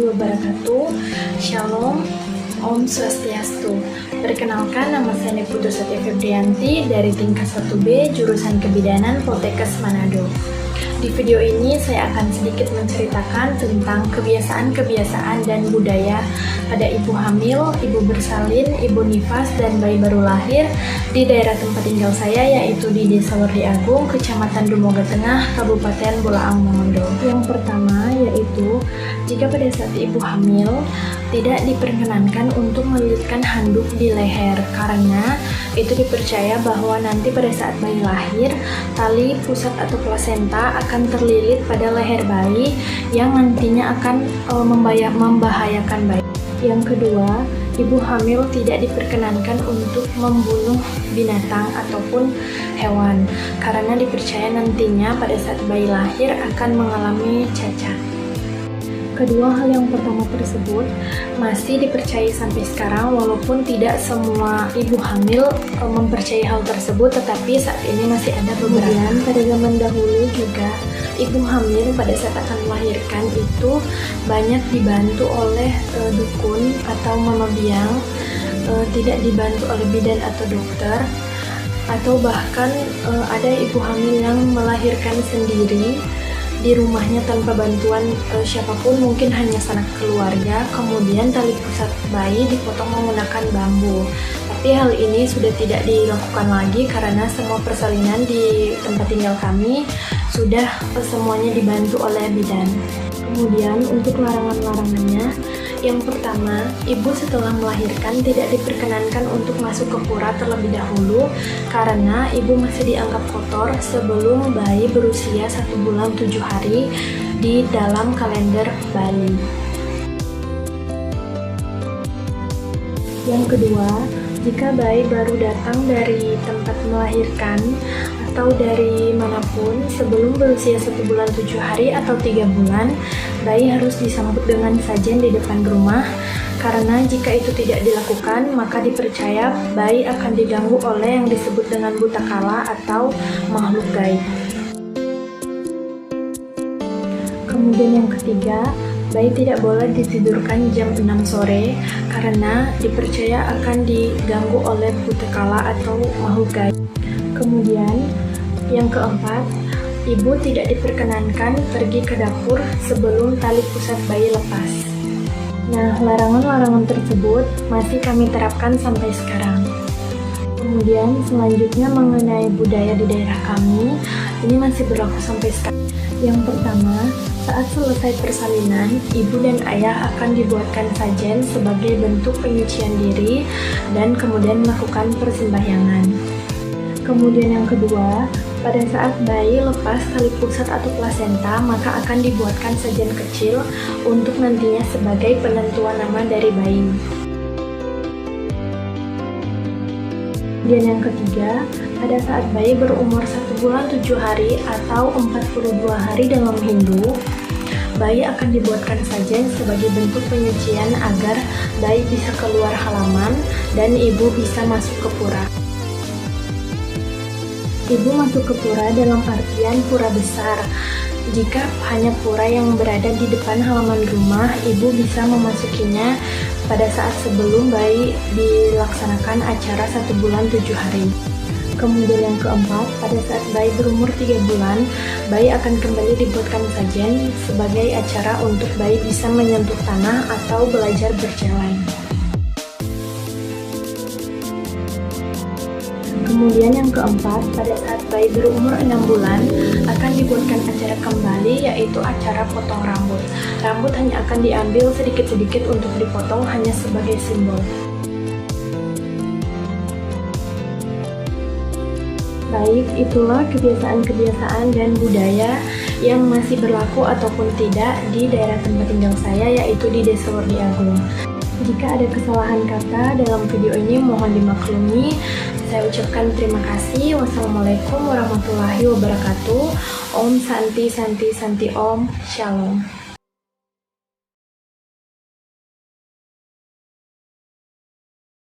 wabarakatuh. Shalom, Om Swastiastu. Perkenalkan, nama saya Putu Satya Febrianti dari tingkat 1B jurusan Kebidanan Poltekkes Manado. Di video ini saya akan sedikit menceritakan tentang kebiasaan-kebiasaan dan budaya pada ibu hamil, ibu bersalin, ibu nifas, dan bayi baru lahir di daerah tempat tinggal saya, yaitu di Desa Wardi Agung, Kecamatan Dumoga Tengah, Kabupaten Bolaang Mongondo. Yang pertama yaitu jika pada saat ibu hamil tidak diperkenankan untuk melilitkan handuk di leher, karena itu dipercaya bahwa nanti pada saat bayi lahir, tali pusat atau plasenta akan terlilit pada leher bayi yang nantinya akan membahayakan bayi. Yang kedua, ibu hamil tidak diperkenankan untuk membunuh binatang ataupun hewan, karena dipercaya nantinya pada saat bayi lahir akan mengalami cacat. Kedua hal yang pertama tersebut masih dipercayai sampai sekarang, walaupun tidak semua ibu hamil mempercayai hal tersebut, tetapi saat ini masih ada beberapa. Kemudian pada zaman dahulu juga ibu hamil pada saat akan melahirkan itu banyak dibantu oleh dukun atau mama biang, tidak dibantu oleh bidan atau dokter, atau bahkan ada ibu hamil yang melahirkan sendiri di rumahnya tanpa bantuan siapapun, mungkin hanya sanak keluarga. Kemudian tali pusat bayi dipotong menggunakan bambu. Tapi hal ini sudah tidak dilakukan lagi karena semua persalinan di tempat tinggal kami sudah semuanya dibantu oleh bidan. Kemudian untuk larangan-larangannya, yang pertama, ibu setelah melahirkan tidak diperkenankan untuk masuk ke pura terlebih dahulu karena ibu masih dianggap kotor sebelum bayi berusia 1 bulan 7 hari di dalam kalender Bali. Yang kedua, jika bayi baru datang dari tempat melahirkan atau dari manapun sebelum berusia 1 bulan 7 hari atau 3 bulan, bayi harus disambut dengan sajen di depan rumah, karena jika itu tidak dilakukan maka dipercaya bayi akan diganggu oleh yang disebut dengan buta kala atau makhluk gaib. Kemudian yang ketiga, bayi tidak boleh ditidurkan jam 6 sore karena dipercaya akan diganggu oleh buta kala atau makhluk gaib. Kemudian yang keempat, ibu tidak diperkenankan pergi ke dapur sebelum tali pusat bayi lepas. Nah, larangan-larangan tersebut masih kami terapkan sampai sekarang. Kemudian selanjutnya mengenai budaya di daerah kami, ini masih berlaku sampai sekarang. Yang pertama, saat selesai persalinan, ibu dan ayah akan dibuatkan sajen sebagai bentuk penyucian diri dan kemudian melakukan persembahyangan. Kemudian yang kedua, pada saat bayi lepas tali pusat atau plasenta, maka akan dibuatkan sajen kecil untuk nantinya sebagai penentuan nama dari bayi. Dan yang ketiga, pada saat bayi berumur 1 bulan 7 hari atau 42 hari dalam Hindu, bayi akan dibuatkan sajen sebagai bentuk penyucian agar bayi bisa keluar halaman dan ibu bisa masuk ke pura. Ibu masuk ke pura dalam artian pura besar. Jika hanya pura yang berada di depan halaman rumah, ibu bisa memasukinya pada saat sebelum bayi dilaksanakan acara 1 bulan 7 hari. Kemudian yang keempat, pada saat bayi berumur 3 bulan, bayi akan kembali dibuatkan sajen sebagai acara untuk bayi bisa menyentuh tanah atau belajar berjalan. Kemudian yang keempat, pada saat bayi berumur 6 bulan akan dibuatkan acara kembali, yaitu acara potong rambut. Rambut hanya akan diambil sedikit-sedikit untuk dipotong hanya sebagai simbol. Baik, itulah kebiasaan-kebiasaan dan budaya yang masih berlaku ataupun tidak di daerah tempat tinggal saya, yaitu di Desa Wardi Agung. Jika ada kesalahan kata dalam video ini mohon dimaklumi. Saya ucapkan terima kasih. Wassalamualaikum warahmatullahi wabarakatuh. Om Santi Santi Santi Om. Shalom.